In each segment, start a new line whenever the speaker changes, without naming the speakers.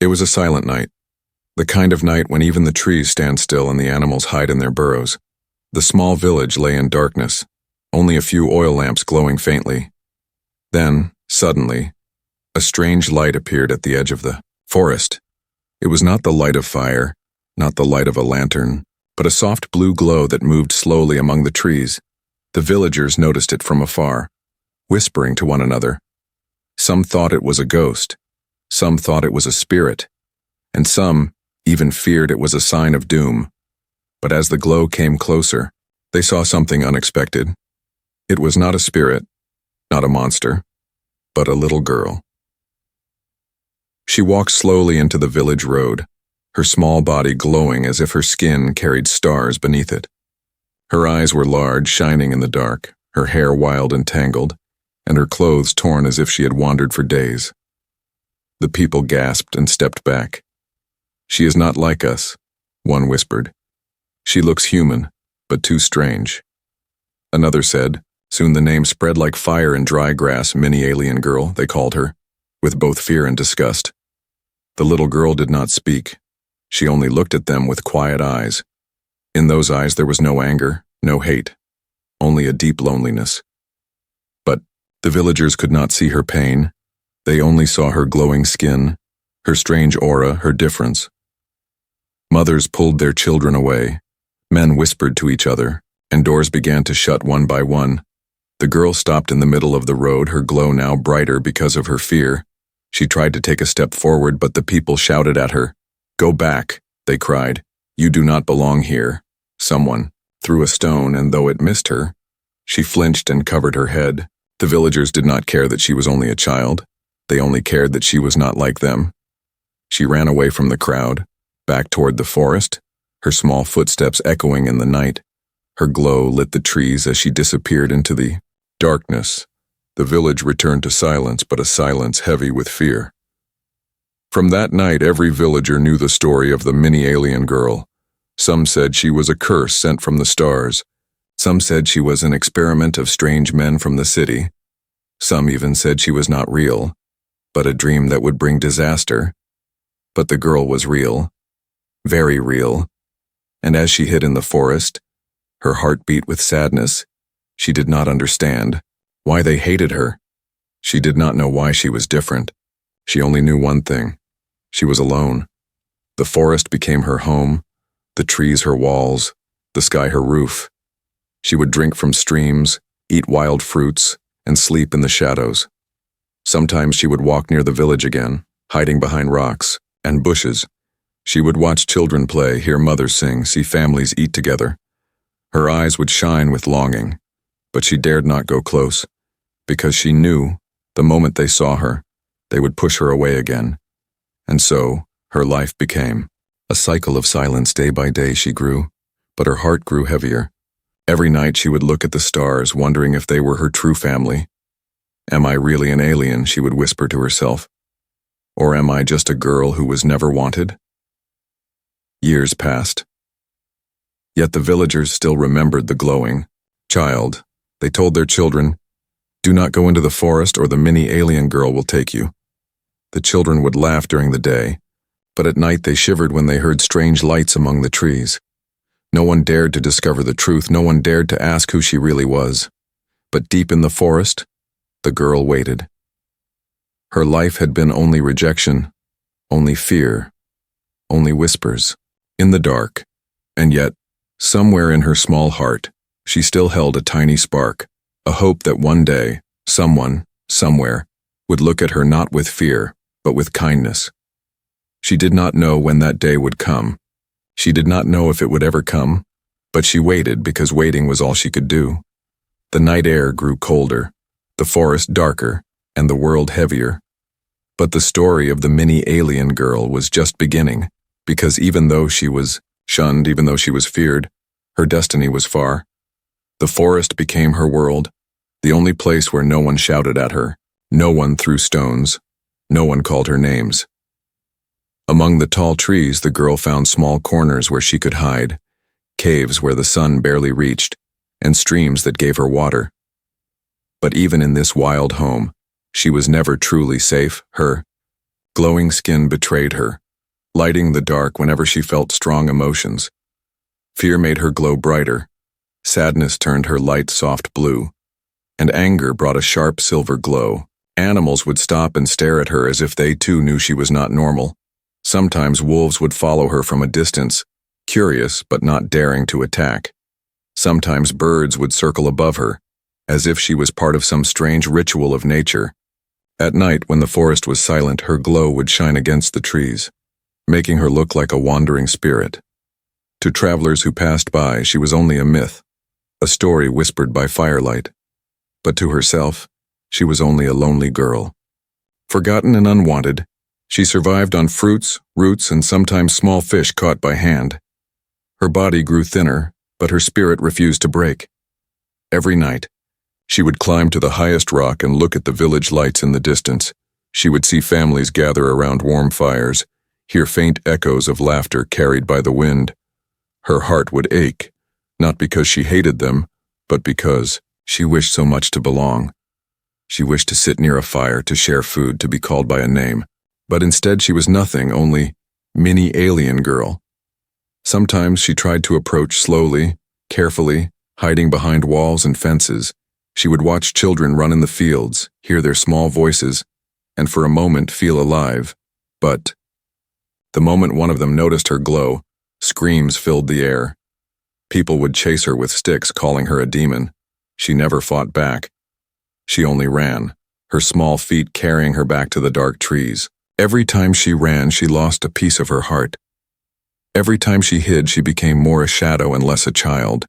It was a silent night, the kind of night when even the trees stand still and the animals hide in their burrows. The small village lay in darkness, only a few oil lamps glowing faintly. Then, suddenly, a strange light appeared at the edge of the forest. It was not the light of fire, not the light of a lantern, but a soft blue glow that moved slowly among the trees. The villagers noticed it from afar, whispering to one another. Some thought it was a ghost, some thought it was a spirit, and some even feared it was a sign of doom. But as the glow came closer, they saw something unexpected. It was not a spirit, not a monster, but a little girl. She walked slowly into the village road, her small body glowing as if her skin carried stars beneath it. Her eyes were large, shining in the dark, her hair wild and tangled, and her clothes torn as if she had wandered for days. The people gasped and stepped back. "She is not like us," one whispered. "She looks human, but too strange." Another said, soon the name spread like fire in dry grass, mini-alien girl, they called her, with both fear and disgust. The little girl did not speak. She only looked at them with quiet eyes. In those eyes there was no anger, no hate, only a deep loneliness. But the villagers could not see her pain. They only saw her glowing skin, her strange aura, her difference. Mothers pulled their children away. Men whispered to each other, and doors began to shut one by one. The girl stopped in the middle of the road, her glow now brighter because of her fear. She tried to take a step forward, but the people shouted at her. "Go back," they cried. "You do not belong here." Someone threw a stone, and though it missed her, she flinched and covered her head. The villagers did not care that she was only a child. They only cared that she was not like them. She ran away from the crowd, back toward the forest, her small footsteps echoing in the night. Her glow lit the trees as she disappeared into the darkness. The village returned to silence, but a silence heavy with fear. From that night, every villager knew the story of the mini-alien girl. Some said she was a curse sent from the stars. Some said she was an experiment of strange men from the city. Some even said she was not real, but a dream that would bring disaster. But the girl was real, very real, and as she hid in the forest, her heart beat with sadness. She did not understand why they hated her. She did not know why she was different. She only knew one thing. She was alone. The forest became her home, the trees her walls, the sky her roof. She would drink from streams, eat wild fruits, and sleep in the shadows. Sometimes she would walk near the village again, hiding behind rocks and bushes. She would watch children play, hear mothers sing, see families eat together. Her eyes would shine with longing, but she dared not go close, because she knew, the moment they saw her, they would push her away again. And so, her life became a cycle of silence. Day by day she grew, but her heart grew heavier. Every night she would look at the stars, wondering if they were her true family. "Am I really an alien?" she would whisper to herself. "Or am I just a girl who was never wanted?" Years passed. Yet the villagers still remembered the glowing child. They told their children, "Do not go into the forest or the mini-alien girl will take you." The children would laugh during the day, but at night they shivered when they heard strange lights among the trees. No one dared to discover the truth, no one dared to ask who she really was. But deep in the forest, the girl waited. Her life had been only rejection, only fear, only whispers, in the dark, and yet, somewhere in her small heart, she still held a tiny spark, a hope that one day, someone, somewhere, would look at her not with fear, but with kindness. She did not know when that day would come. She did not know if it would ever come, but she waited because waiting was all she could do. The night air grew colder, the forest darker, and the world heavier. But the story of the mini-alien girl was just beginning, because even though she was shunned, even though she was feared, her destiny was far. The forest became her world, the only place where no one shouted at her, no one threw stones, no one called her names. Among the tall trees, the girl found small corners where she could hide, caves where the sun barely reached, and streams that gave her water. But even in this wild home, she was never truly safe. Her glowing skin betrayed her, lighting the dark whenever she felt strong emotions. Fear made her glow brighter, sadness turned her light soft blue, and anger brought a sharp silver glow. Animals would stop and stare at her as if they too knew she was not normal. Sometimes wolves would follow her from a distance, curious but not daring to attack. Sometimes birds would circle above her, as if she was part of some strange ritual of nature. At night, when the forest was silent, her glow would shine against the trees, making her look like a wandering spirit. To travelers who passed by, she was only a myth, a story whispered by firelight. But to herself, she was only a lonely girl. Forgotten and unwanted, she survived on fruits, roots, and sometimes small fish caught by hand. Her body grew thinner, but her spirit refused to break. Every night, she would climb to the highest rock and look at the village lights in the distance. She would see families gather around warm fires, hear faint echoes of laughter carried by the wind. Her heart would ache, not because she hated them, but because she wished so much to belong. She wished to sit near a fire, to share food, to be called by a name. But instead she was nothing, only mini alien girl. Sometimes she tried to approach slowly, carefully, hiding behind walls and fences. She would watch children run in the fields, hear their small voices, and for a moment feel alive. But the moment one of them noticed her glow, screams filled the air. People would chase her with sticks, calling her a demon. She never fought back. She only ran, her small feet carrying her back to the dark trees. Every time she ran, she lost a piece of her heart. Every time she hid, she became more a shadow and less a child.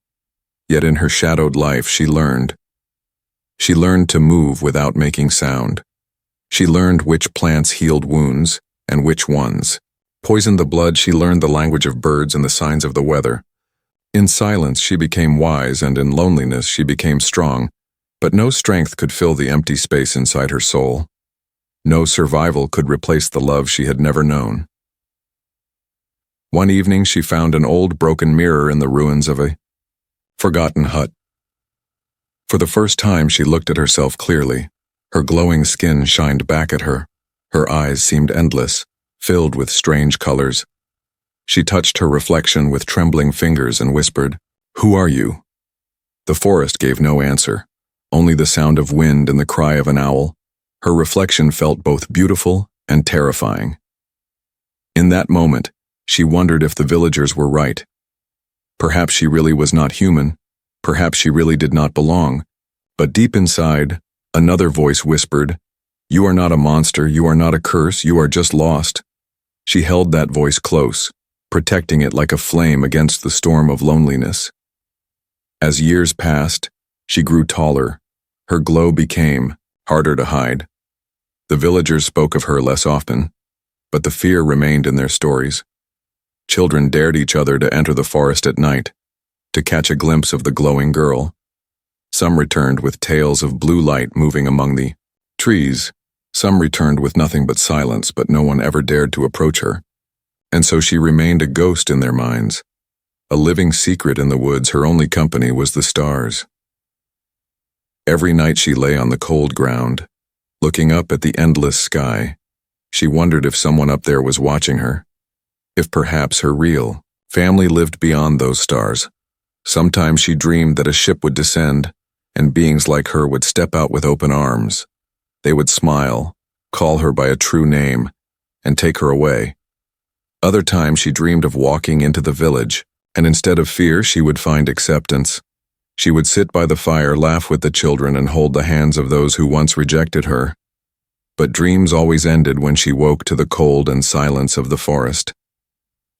Yet in her shadowed life, she learned. She learned to move without making sound. She learned which plants healed wounds and which ones poisoned the blood. She learned the language of birds and the signs of the weather. In silence, she became wise, and in loneliness, she became strong. But no strength could fill the empty space inside her soul. No survival could replace the love she had never known. One evening, she found an old broken mirror in the ruins of a forgotten hut. For the first time, she looked at herself clearly. Her glowing skin shined back at her. Her eyes seemed endless, filled with strange colors. She touched her reflection with trembling fingers and whispered, "Who are you?" The forest gave no answer, only the sound of wind and the cry of an owl. Her reflection felt both beautiful and terrifying. In that moment, she wondered if the villagers were right. Perhaps she really was not human. Perhaps she really did not belong. But deep inside, another voice whispered, "You are not a monster, you are not a curse, you are just lost." She held that voice close, protecting it like a flame against the storm of loneliness. As years passed, she grew taller. Her glow became harder to hide. The villagers spoke of her less often, but the fear remained in their stories. Children dared each other to enter the forest at night, to catch a glimpse of the glowing girl. Some returned with tales of blue light moving among the trees. Some returned with nothing but silence, but no one ever dared to approach her. And so she remained a ghost in their minds, a living secret in the woods. Her only company was the stars. Every night she lay on the cold ground, looking up at the endless sky. She wondered if someone up there was watching her, if perhaps her real family lived beyond those stars. Sometimes she dreamed that a ship would descend, and beings like her would step out with open arms. They would smile, call her by a true name, and take her away. Other times she dreamed of walking into the village, and instead of fear, she would find acceptance. She would sit by the fire, laugh with the children, and hold the hands of those who once rejected her. But dreams always ended when she woke to the cold and silence of the forest.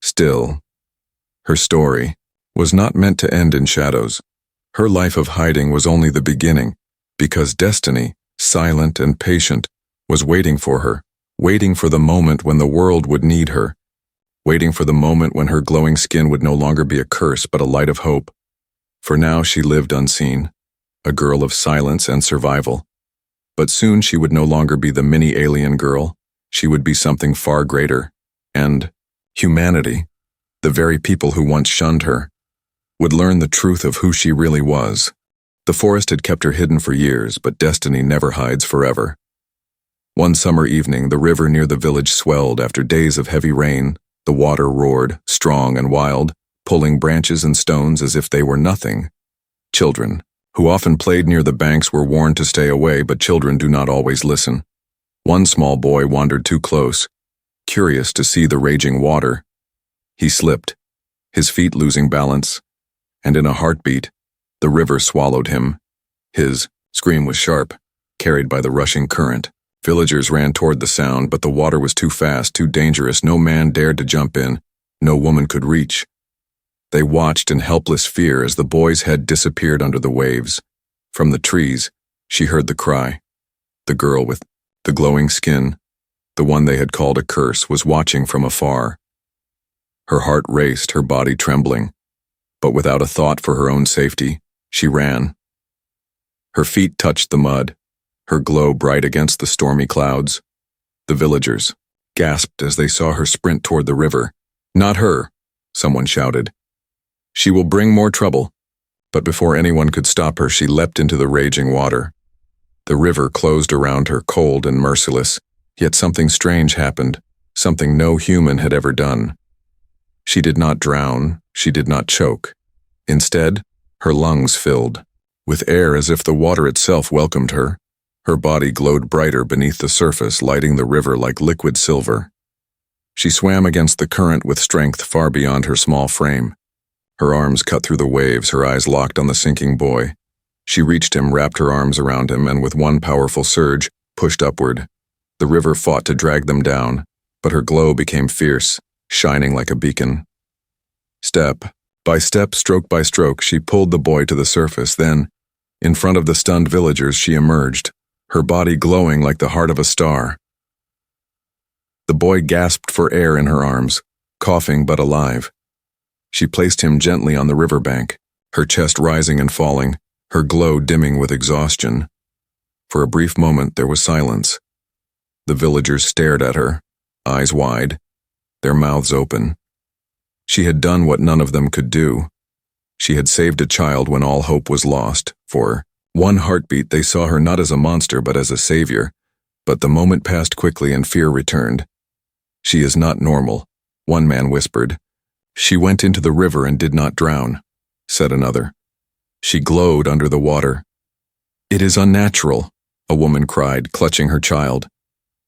Still, her story was not meant to end in shadows. Her life of hiding was only the beginning, because destiny, silent and patient, was waiting for her, waiting for the moment when the world would need her, waiting for the moment when her glowing skin would no longer be a curse but a light of hope. For now she lived unseen, a girl of silence and survival. But soon she would no longer be the mini alien girl. She would be something far greater. And humanity, the very people who once shunned her, would learn the truth of who she really was. The forest had kept her hidden for years, but destiny never hides forever. One summer evening, the river near the village swelled after days of heavy rain. The water roared, strong and wild, pulling branches and stones as if they were nothing. Children, who often played near the banks, were warned to stay away, but children do not always listen. One small boy wandered too close, curious to see the raging water. He slipped, his feet losing balance, and in a heartbeat, the river swallowed him. His scream was sharp, carried by the rushing current. Villagers ran toward the sound, but the water was too fast, too dangerous. No man dared to jump in. No woman could reach. They watched in helpless fear as the boy's head disappeared under the waves. From the trees, she heard the cry. The girl with the glowing skin, the one they had called a curse, was watching from afar. Her heart raced, her body trembling, but without a thought for her own safety, she ran. Her feet touched the mud, her glow bright against the stormy clouds. The villagers gasped as they saw her sprint toward the river. "Not her," someone shouted. "She will bring more trouble." But before anyone could stop her, she leapt into the raging water. The river closed around her, cold and merciless, yet something strange happened, something no human had ever done. She did not drown, she did not choke. Instead, her lungs filled with air as if the water itself welcomed her. Her body glowed brighter beneath the surface, lighting the river like liquid silver. She swam against the current with strength far beyond her small frame. Her arms cut through the waves, her eyes locked on the sinking boy. She reached him, wrapped her arms around him, and with one powerful surge, pushed upward. The river fought to drag them down, but her glow became fierce, shining like a beacon. Step by step, stroke by stroke, she pulled the boy to the surface. Then, in front of the stunned villagers, she emerged, her body glowing like the heart of a star. The boy gasped for air in her arms, coughing but alive. She placed him gently on the riverbank, her chest rising and falling, her glow dimming with exhaustion. For a brief moment there was silence. The villagers stared at her, eyes wide, their mouths open. She had done what none of them could do. She had saved a child when all hope was lost. For one heartbeat they saw her not as a monster but as a savior. But the moment passed quickly and fear returned. "She is not normal," one man whispered. "She went into the river and did not drown," said another. "She glowed under the water." "It is unnatural," a woman cried, clutching her child.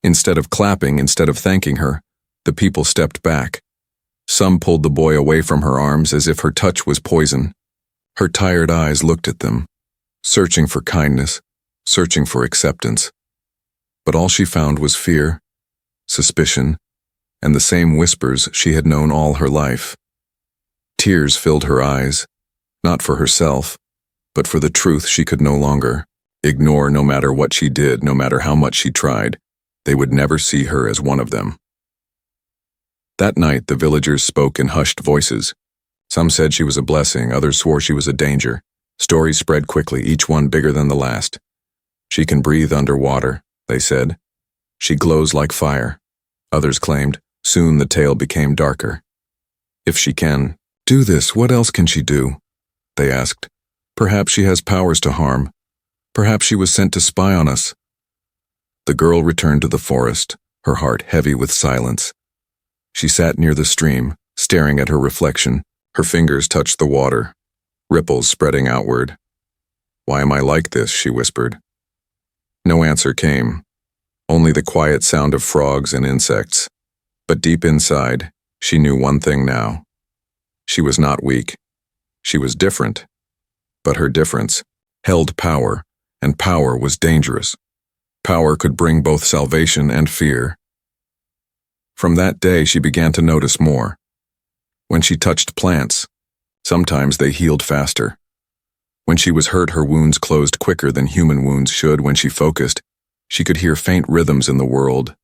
Instead of clapping, instead of thanking her, the people stepped back. Some pulled the boy away from her arms as if her touch was poison. Her tired eyes looked at them, searching for kindness, searching for acceptance. But all she found was fear, suspicion, and the same whispers she had known all her life. Tears filled her eyes, not for herself, but for the truth she could no longer ignore. No matter what she did, no matter how much she tried, they would never see her as one of them. That night, the villagers spoke in hushed voices. Some said she was a blessing, others swore she was a danger. Stories spread quickly, each one bigger than the last. "She can breathe underwater," they said. "She glows like fire," others claimed. Soon the tale became darker. "If she can do this, what else can she do?" they asked. "Perhaps she has powers to harm. Perhaps she was sent to spy on us." The girl returned to the forest, her heart heavy with silence. She sat near the stream, staring at her reflection. Her fingers touched the water, ripples spreading outward. "Why am I like this?" she whispered. No answer came, only the quiet sound of frogs and insects. But deep inside, she knew one thing now. She was not weak. She was different. But her difference held power, and power was dangerous. Power could bring both salvation and fear. From that day, she began to notice more. When she touched plants, sometimes they healed faster. When she was hurt, her wounds closed quicker than human wounds should. When she focused, she could hear faint rhythms in the world,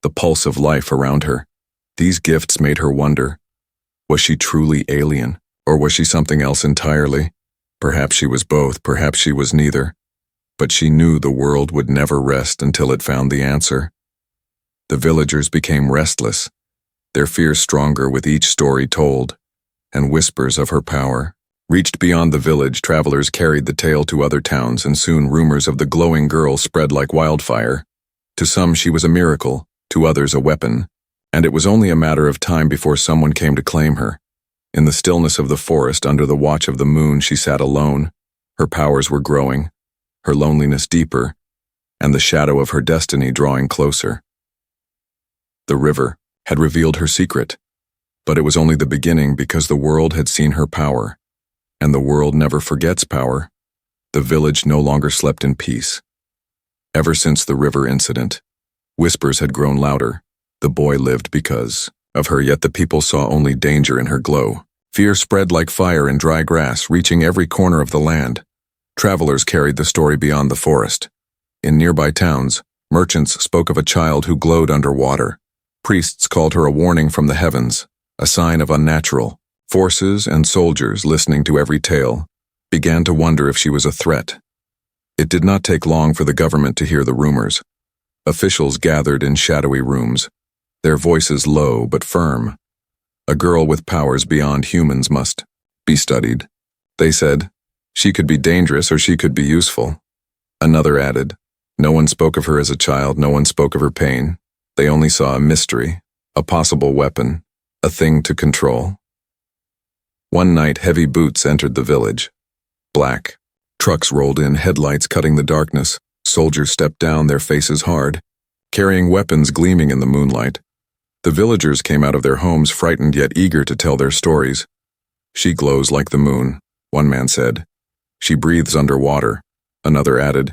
the pulse of life around her. These gifts made her wonder, was she truly alien, or was she something else entirely? Perhaps she was both, perhaps she was neither. But she knew the world would never rest until it found the answer. The villagers became restless, their fears stronger with each story told, and whispers of her power reached beyond the village. Travelers carried the tale to other towns, and soon rumors of the glowing girl spread like wildfire. To some she was a miracle, to others a weapon, and it was only a matter of time before someone came to claim her. In the stillness of the forest under the watch of the moon she sat alone. Her powers were growing, her loneliness deeper, and the shadow of her destiny drawing closer. The river had revealed her secret, but it was only the beginning because the world had seen her power, and the world never forgets power. The village no longer slept in peace. Ever since the river incident, whispers had grown louder. The boy lived because of her, yet the people saw only danger in her glow. Fear spread like fire in dry grass, reaching every corner of the land. Travelers carried the story beyond the forest. In nearby towns, merchants spoke of a child who glowed underwater. Priests called her a warning from the heavens, a sign of unnatural forces, and soldiers, listening to every tale, began to wonder if she was a threat. It did not take long for the government to hear the rumors. Officials gathered in shadowy rooms, their voices low but firm. A girl with powers beyond humans must be studied. They said, she could be dangerous or she could be useful. Another added, no one spoke of her as a child, no one spoke of her pain. They only saw a mystery, a possible weapon, a thing to control. One night, heavy boots entered the village. Black. Trucks rolled in, headlights cutting the darkness. Soldiers stepped down, their faces hard, carrying weapons gleaming in the moonlight. The villagers came out of their homes frightened yet eager to tell their stories. She glows like the moon, one man said. She breathes underwater, another added.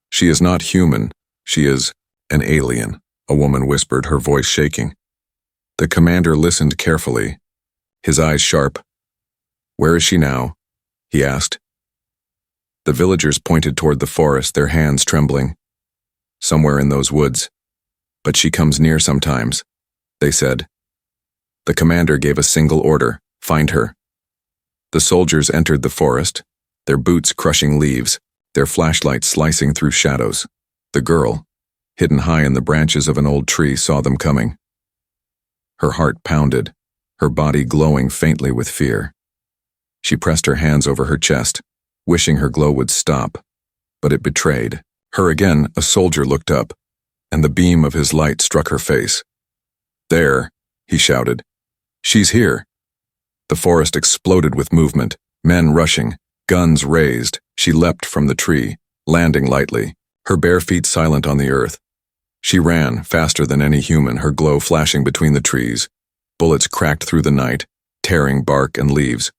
She is not human, she is an alien, a woman whispered, her voice shaking. The commander listened carefully, his eyes sharp. Where is she now? He asked. The villagers pointed toward the forest, their hands trembling. Somewhere in those woods. But she comes near sometimes, they said. The commander gave a single order, find her. The soldiers entered the forest, their boots crushing leaves, their flashlights slicing through shadows. The girl, hidden high in the branches of an old tree, saw them coming. Her heart pounded, her body glowing faintly with fear. She pressed her hands over her chest, wishing her glow would stop, but it betrayed her again. A soldier looked up, and the beam of his light struck her face. There, he shouted. She's here. The forest exploded with movement, men rushing, guns raised. She leapt from the tree, landing lightly, her bare feet silent on the earth. She ran, faster than any human, her glow flashing between the trees. Bullets cracked through the night, tearing bark and leaves.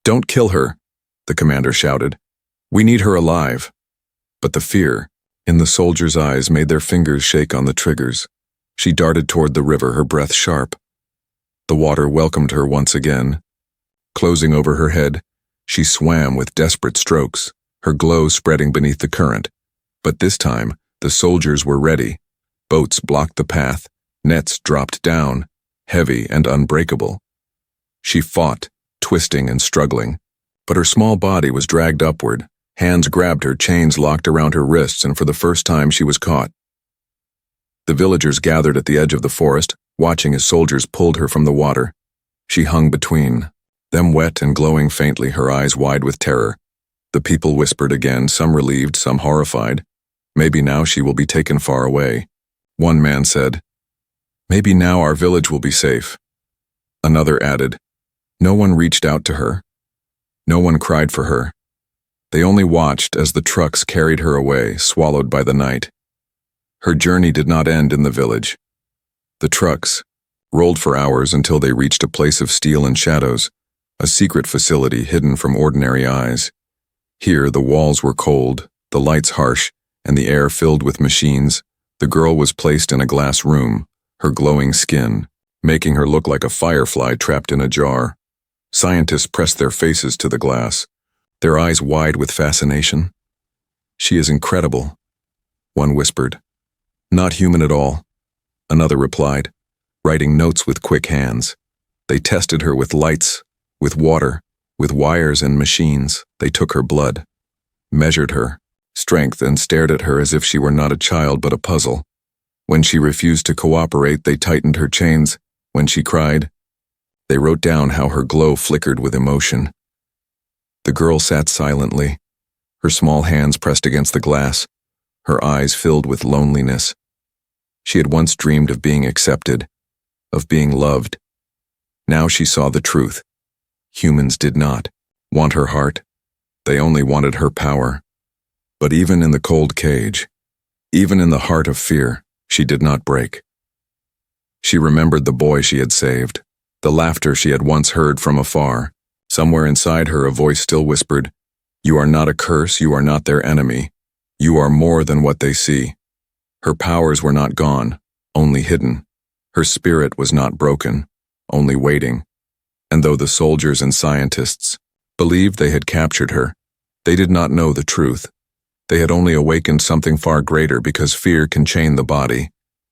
Don't kill her, the commander shouted. We need her alive. But the fear in the soldiers' eyes made their fingers shake on the triggers. She darted toward the river, her breath sharp. The water welcomed her once again. Closing over her head, she swam with desperate strokes, her glow spreading beneath the current. But this time, the soldiers were ready. Boats blocked the path, nets dropped down, heavy and unbreakable. She fought, twisting and struggling, but her small body was dragged upward. Hands grabbed her, chains locked around her wrists, and for the first time she was caught. The villagers gathered at the edge of the forest, watching as soldiers pulled her from the water. She hung between them, wet and glowing faintly, her eyes wide with terror. The people whispered again, some relieved, some horrified. Maybe now she will be taken far away. One man said, maybe now our village will be safe. Another added, no one reached out to her. No one cried for her. They only watched as the trucks carried her away, swallowed by the night. Her journey did not end in the village. The trucks rolled for hours until they reached a place of steel and shadows, a secret facility hidden from ordinary eyes. Here the walls were cold, the lights harsh, and the air filled with machines. The girl was placed in a glass room, her glowing skin making her look like a firefly trapped in a jar. Scientists pressed their faces to the glass, their eyes wide with fascination. She is incredible, one whispered. Not human at all, another replied, writing notes with quick hands. They tested her with lights, with water, with wires and machines. They took her blood, measured her strength, and stared at her as if she were not a child but a puzzle. When she refused to cooperate, they tightened her chains. When she cried, they wrote down how her glow flickered with emotion. The girl sat silently, her small hands pressed against the glass, her eyes filled with loneliness. She had once dreamed of being accepted, of being loved. Now she saw the truth. Humans did not want her heart. They only wanted her power. But even in the cold cage, even in the heart of fear, she did not break. She remembered the boy she had saved, the laughter she had once heard from afar. Somewhere inside her a voice still whispered, "You are not a curse, you are not their enemy. You are more than what they see." Her powers were not gone, only hidden. Her spirit was not broken, only waiting. And though the soldiers and scientists believed they had captured her, they did not know the truth. They had only awakened something far greater, because fear can chain the body,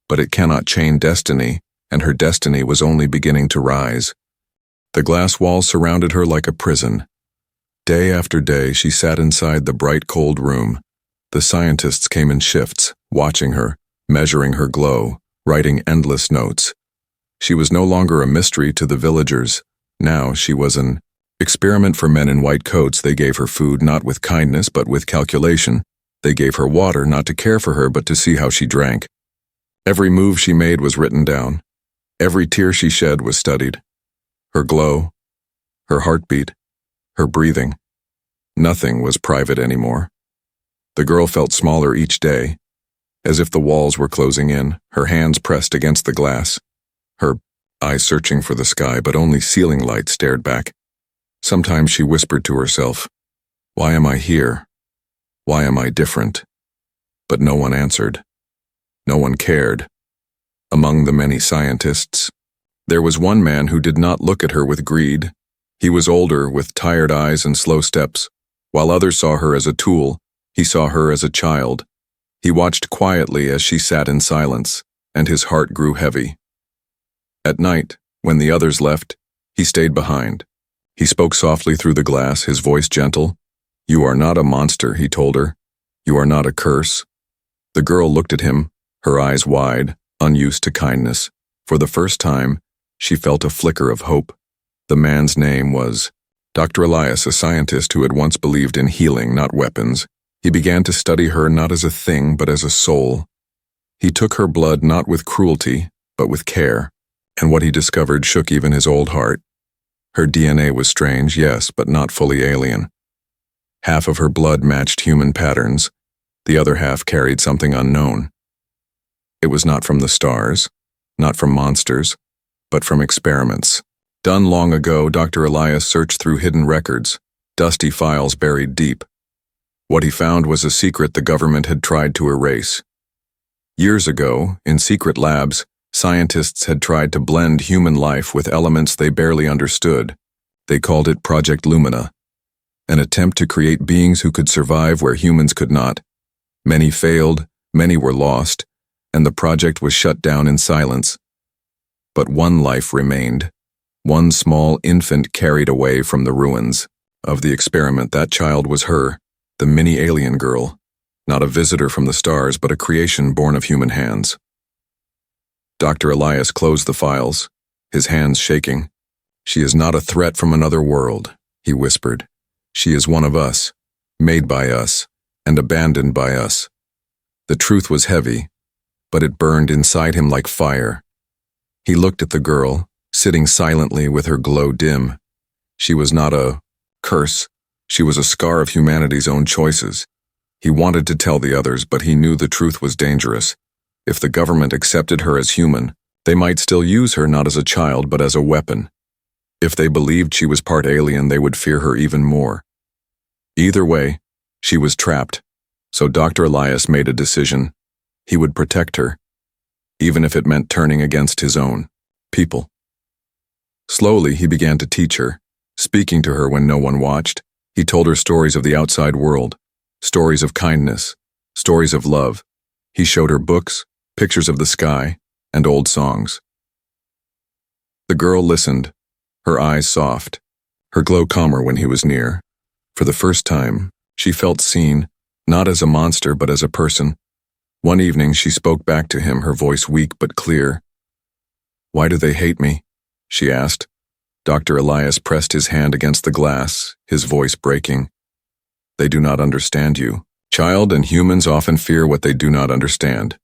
but it cannot chain destiny, and her destiny was only beginning to rise. The glass walls surrounded her like a prison. Day after day she sat inside the bright cold room. The scientists came in shifts, watching her, measuring her glow, writing endless notes. She was no longer a mystery to the villagers. Now she was an experiment for men in white coats. They gave her food not with kindness but with calculation. They gave her water not to care for her but to see how she drank. Every move she made was written down. Every tear she shed was studied. Her glow, her heartbeat, her breathing. Nothing was private anymore. The girl felt smaller each day, as if the walls were closing in, her hands pressed against the glass, her eyes searching for the sky, but only ceiling light stared back. Sometimes she whispered to herself, "Why am I here? Why am I different?" But no one answered. No one cared. Among the many scientists, there was one man who did not look at her with greed. He was older, with tired eyes and slow steps. While others saw her as a tool, he saw her as a child. He watched quietly as she sat in silence, and his heart grew heavy. At night, when the others left, he stayed behind. He spoke softly through the glass, his voice gentle. "You are not a monster," he told her. "You are not a curse." The girl looked at him, her eyes wide, unused to kindness. For the first time, she felt a flicker of hope. The man's name was Dr. Elias, a scientist who had once believed in healing, not weapons. He began to study her not as a thing, but as a soul. He took her blood not with cruelty, but with care, and what he discovered shook even his old heart. Her DNA was strange, yes, but not fully alien. Half of her blood matched human patterns. The other half carried something unknown. It was not from the stars, not from monsters, but from experiments. Done long ago, Dr. Elias searched through hidden records, dusty files buried deep. What he found was a secret the government had tried to erase. Years ago, in secret labs, scientists had tried to blend human life with elements they barely understood. They called it Project Lumina, an attempt to create beings who could survive where humans could not. Many failed, many were lost, and the project was shut down in silence. But one life remained, one small infant carried away from the ruins of the experiment. That child was her, the mini-alien girl, not a visitor from the stars, but a creation born of human hands. Dr. Elias closed the files, his hands shaking. "She is not a threat from another world," he whispered. "She is one of us, made by us, and abandoned by us." The truth was heavy, but it burned inside him like fire. He looked at the girl, sitting silently with her glow dim. She was not a curse. She was a scar of humanity's own choices. He wanted to tell the others, but he knew the truth was dangerous. If the government accepted her as human, they might still use her not as a child but as a weapon. If they believed she was part alien, they would fear her even more. Either way, she was trapped, so Dr. Elias made a decision. He would protect her, even if it meant turning against his own people. Slowly, he began to teach her, speaking to her when no one watched. He told her stories of the outside world, stories of kindness, stories of love. He showed her books, pictures of the sky, and old songs. The girl listened, her eyes soft, her glow calmer when he was near. For the first time, she felt seen, not as a monster but as a person. One evening she spoke back to him, her voice weak but clear. "Why do they hate me?" she asked. Dr. Elias pressed his hand against the glass, his voice breaking. "They do not understand you. Child, and humans often fear what they do not understand.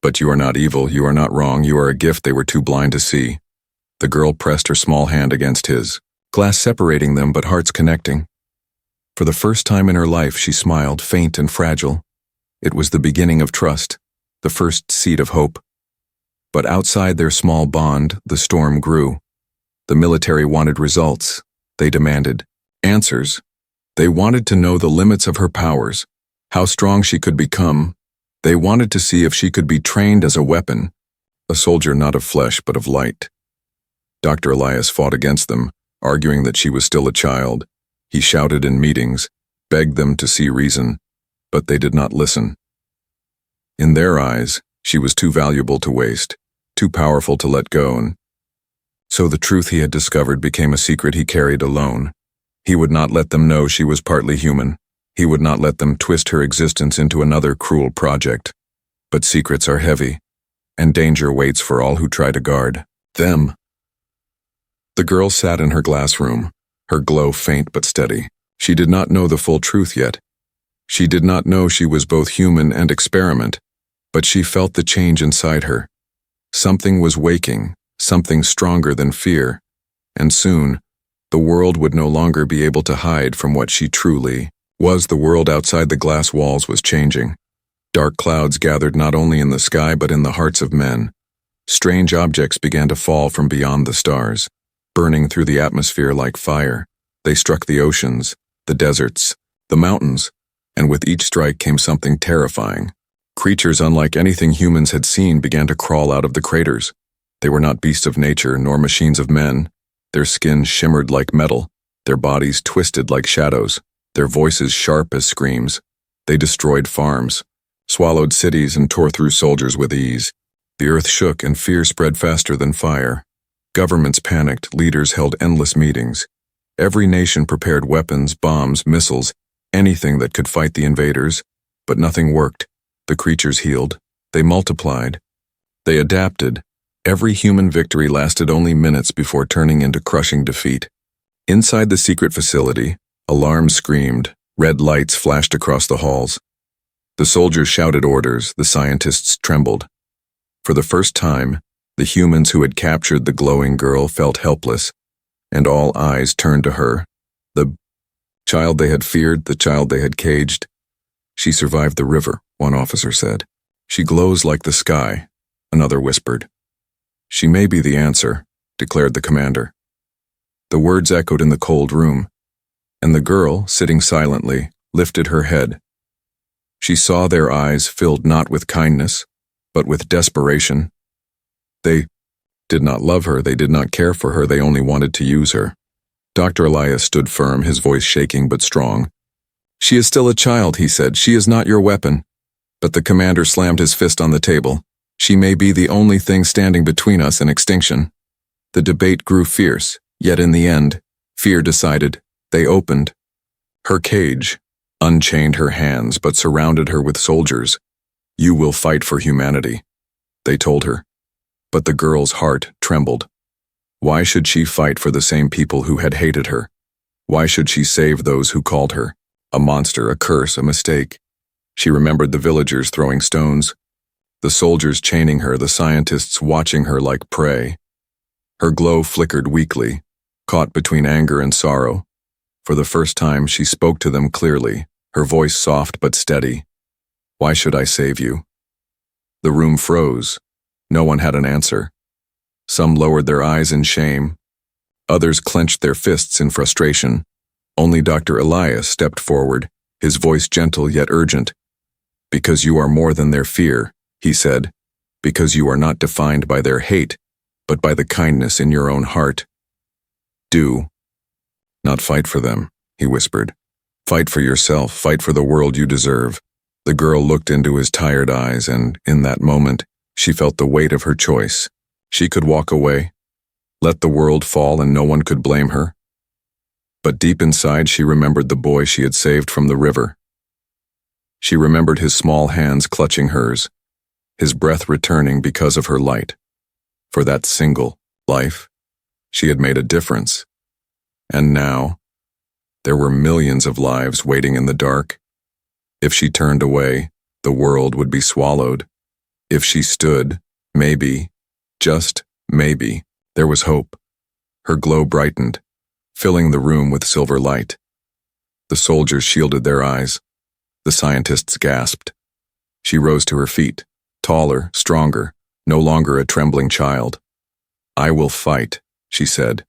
But you are not evil, you are not wrong, you are a gift they were too blind to see. The girl pressed her small hand against his, glass separating them but hearts connecting. For the first time in her life she smiled, faint and fragile. It was the beginning of trust, the first seed of hope. But outside their small bond, the storm grew. The military wanted results. They demanded answers. They wanted to know the limits of her powers, how strong she could become. They wanted to see if she could be trained as a weapon, a soldier not of flesh but of light. Dr. Elias fought against them, arguing that she was still a child. He shouted in meetings, begged them to see reason, but they did not listen. In their eyes, she was too valuable to waste, too powerful to let go, and so the truth he had discovered became a secret he carried alone. He would not let them know she was partly human. He would not let them twist her existence into another cruel project. But secrets are heavy, and danger waits for all who try to guard them. The girl sat in her glass room, her glow faint but steady. She did not know the full truth yet. She did not know she was both human and experiment, but she felt the change inside her. Something was waking, something stronger than fear, and soon, the world would no longer be able to hide from what she truly was. The world outside the glass walls was changing. Dark clouds gathered not only in the sky but in the hearts of men. Strange objects began to fall from beyond the stars, burning through the atmosphere like fire. They struck the oceans, the deserts, the mountains, and with each strike came something terrifying. Creatures unlike anything humans had seen began to crawl out of the craters. They were not beasts of nature nor machines of men. Their skin shimmered like metal, their bodies twisted like shadows, their voices sharp as screams. They destroyed farms, swallowed cities, and tore through soldiers with ease. The earth shook and fear spread faster than fire. Governments panicked, leaders held endless meetings. Every nation prepared weapons, bombs, missiles, anything that could fight the invaders, but nothing worked. The creatures healed. They multiplied. They adapted. Every human victory lasted only minutes before turning into crushing defeat. Inside the secret facility, alarms screamed, red lights flashed across the halls. The soldiers shouted orders, the scientists trembled. For the first time, the humans who had captured the glowing girl felt helpless, and all eyes turned to her. The child they had feared, the child they had caged. She survived the river, one officer said. She glows like the sky, another whispered. She may be the answer, declared the commander. The words echoed in the cold room, and the girl, sitting silently, lifted her head. She saw their eyes filled not with kindness, but with desperation. They did not love her, they did not care for her, they only wanted to use her. Dr. Elias stood firm, his voice shaking but strong. She is still a child, he said. She is not your weapon. But the commander slammed his fist on the table. She may be the only thing standing between us and extinction. The debate grew fierce, yet in the end, fear decided. They opened her cage, unchained her hands, but surrounded her with soldiers. You will fight for humanity, they told her. But the girl's heart trembled. Why should she fight for the same people who had hated her? Why should she save those who called her a monster, a curse, a mistake? She remembered the villagers throwing stones, the soldiers chaining her, the scientists watching her like prey. Her glow flickered weakly, caught between anger and sorrow. For the first time, she spoke to them clearly, her voice soft but steady. Why should I save you? The room froze. No one had an answer. Some lowered their eyes in shame. Others clenched their fists in frustration. Only Dr. Elias stepped forward, his voice gentle yet urgent. Because you are more than their fear, he said. Because you are not defined by their hate, but by the kindness in your own heart. Do not fight for them, he whispered. Fight for yourself, fight for the world you deserve. The girl looked into his tired eyes, and in that moment, she felt the weight of her choice. She could walk away, let the world fall, and no one could blame her. But deep inside, she remembered the boy she had saved from the river. She remembered his small hands clutching hers, his breath returning because of her light. For that single life, she had made a difference. And now, there were millions of lives waiting in the dark. If she turned away, the world would be swallowed. If she stood, maybe, just maybe, there was hope. Her glow brightened, filling the room with silver light. The soldiers shielded their eyes. The scientists gasped. She rose to her feet, taller, stronger, no longer a trembling child. "I will fight," she said.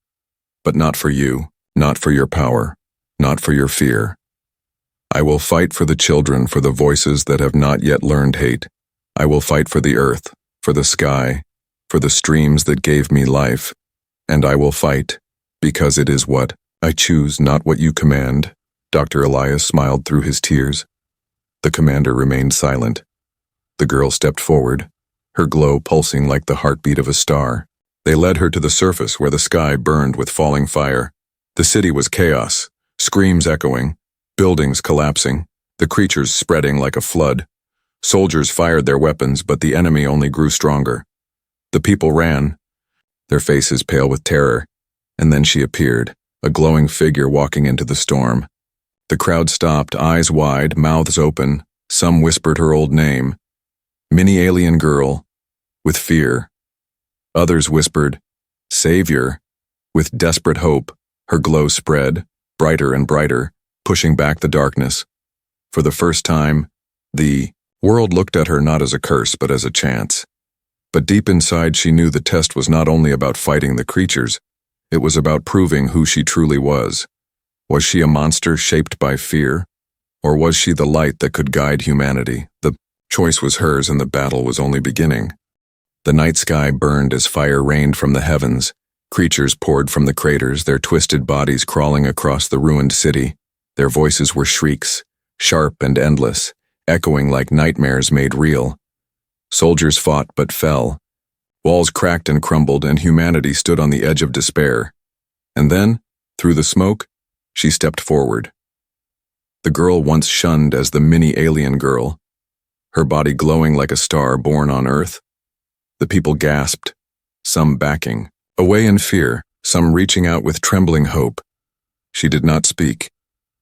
"But not for you, not for your power, not for your fear. I will fight for the children, for the voices that have not yet learned hate. I will fight for the earth, for the sky, for the streams that gave me life. And I will fight, because it is what I choose, not what you command." Dr. Elias smiled through his tears. The commander remained silent. The girl stepped forward, her glow pulsing like the heartbeat of a star. They led her to the surface where the sky burned with falling fire. The city was chaos, screams echoing, buildings collapsing, the creatures spreading like a flood. Soldiers fired their weapons, but the enemy only grew stronger. The people ran, their faces pale with terror, and then she appeared, a glowing figure walking into the storm. The crowd stopped, eyes wide, mouths open. Some whispered her old name, Mini-Alien Girl, with fear. Others whispered, Savior, with desperate hope. Her glow spread, brighter and brighter, pushing back the darkness. For the first time, the world looked at her not as a curse, but as a chance. But deep inside she knew the test was not only about fighting the creatures, it was about proving who she truly was. Was she a monster shaped by fear? Or was she the light that could guide humanity? The choice was hers, and the battle was only beginning. The night sky burned as fire rained from the heavens. Creatures poured from the craters, their twisted bodies crawling across the ruined city. Their voices were shrieks, sharp and endless, echoing like nightmares made real. Soldiers fought but fell. Walls cracked and crumbled, and humanity stood on the edge of despair. And then, through the smoke, she stepped forward. The girl once shunned as the Mini-Alien Girl, her body glowing like a star born on Earth. The people gasped, some backing, away in fear, some reaching out with trembling hope. She did not speak.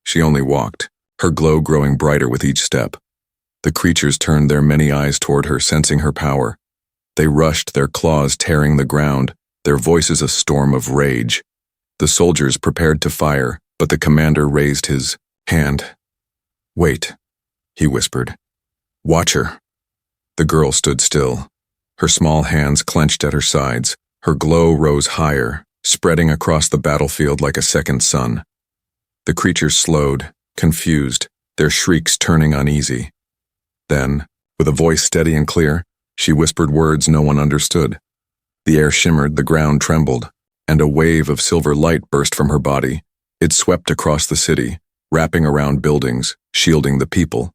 She only walked, her glow growing brighter with each step. The creatures turned their many eyes toward her, sensing her power. They rushed, their claws tearing the ground, their voices a storm of rage. The soldiers prepared to fire, but the commander raised his hand. "Wait," he whispered. "Watch her." The girl stood still, her small hands clenched at her sides. Her glow rose higher, spreading across the battlefield like a second sun. The creatures slowed, confused, their shrieks turning uneasy. Then, with a voice steady and clear, she whispered words no one understood. The air shimmered, the ground trembled, and a wave of silver light burst from her body. It swept across the city, wrapping around buildings, shielding the people.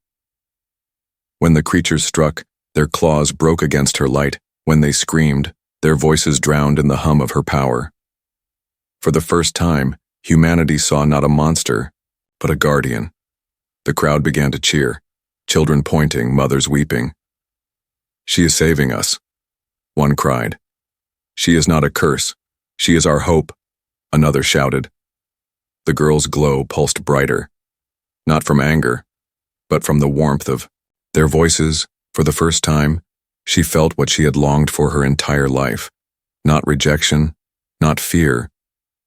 When the creatures struck, their claws broke against her light. When they screamed, their voices drowned in the hum of her power. For the first time, humanity saw not a monster, but a guardian. The crowd began to cheer, children pointing, mothers weeping. "She is saving us," one cried. "She is not a curse. She is our hope," another shouted. The girl's glow pulsed brighter, not from anger, but from the warmth of their voices. For the first time, she felt what she had longed for her entire life. Not rejection, not fear,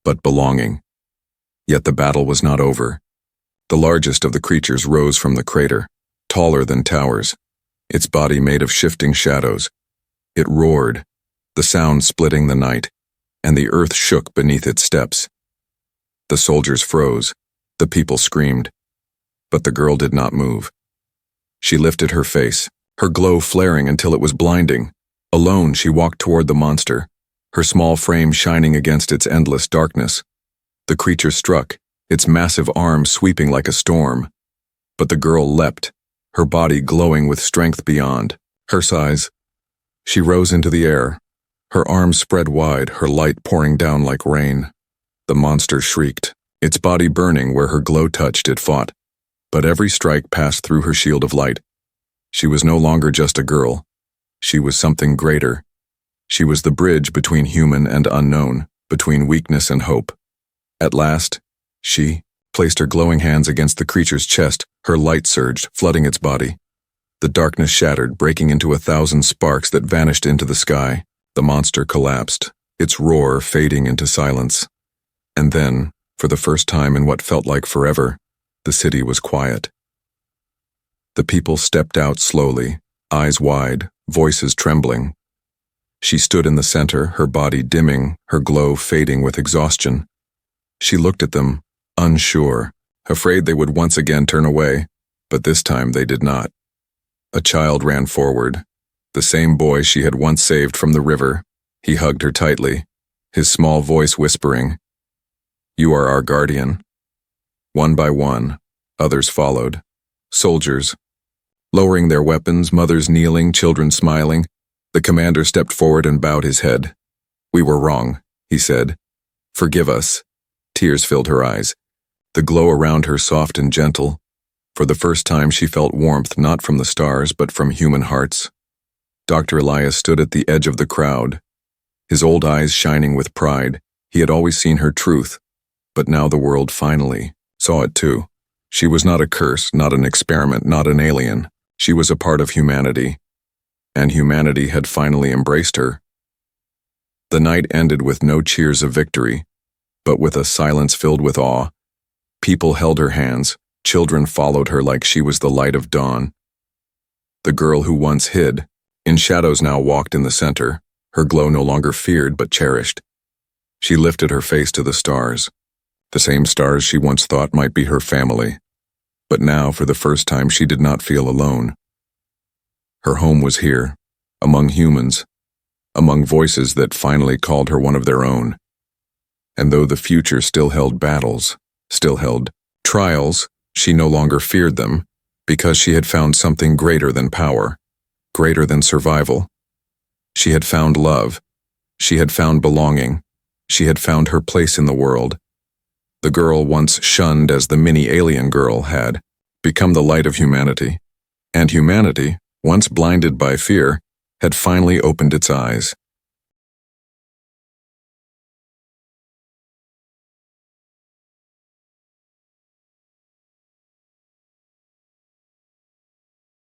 but belonging. Yet the battle was not over. The largest of the creatures rose from the crater, taller than towers, its body made of shifting shadows. It roared, the sound splitting the night, and the earth shook beneath its steps. The soldiers froze, the people screamed, but the girl did not move. She lifted her face, her glow flaring until it was blinding. Alone, she walked toward the monster, her small frame shining against its endless darkness. The creature struck, its massive arms sweeping like a storm. But the girl leapt, her body glowing with strength beyond her size. She rose into the air, her arms spread wide, her light pouring down like rain. The monster shrieked, its body burning where her glow touched. It fought, but every strike passed through her shield of light. She was no longer just a girl. She was something greater. She was the bridge between human and unknown, between weakness and hope. At last, she placed her glowing hands against the creature's chest. Her light surged, flooding its body. The darkness shattered, breaking into 1,000 sparks that vanished into the sky. The monster collapsed, its roar fading into silence. And then, for the first time in what felt like forever, the city was quiet. The people stepped out slowly, eyes wide, voices trembling. She stood in the center, her body dimming, her glow fading with exhaustion. She looked at them, unsure, afraid they would once again turn away, but this time they did not. A child ran forward, the same boy she had once saved from the river. He hugged her tightly, his small voice whispering, "You are our guardian." One by one, others followed. Soldiers, lowering their weapons, mothers kneeling, children smiling. The commander stepped forward and bowed his head. "We were wrong," he said. "Forgive us." Tears filled her eyes, the glow around her soft and gentle. For the first time she felt warmth not from the stars but from human hearts. Dr. Elias stood at the edge of the crowd, his old eyes shining with pride. He had always seen her truth, but now the world finally saw it too. She was not a curse, not an experiment, not an alien. She was a part of humanity, and humanity had finally embraced her. The night ended with no cheers of victory, but with a silence filled with awe. People held her hands, children followed her like she was the light of dawn. The girl who once hid, in shadows now walked in the center, her glow no longer feared but cherished. She lifted her face to the stars, the same stars she once thought might be her family. But now, for the first time, she did not feel alone. Her home was here, among humans, among voices that finally called her one of their own. And though the future still held battles, still held trials, she no longer feared them, because she had found something greater than power, greater than survival. She had found love. She had found belonging. She had found her place in the world. The girl once shunned as the mini-alien girl had become the light of humanity. And humanity, once blinded by fear, had finally opened its eyes.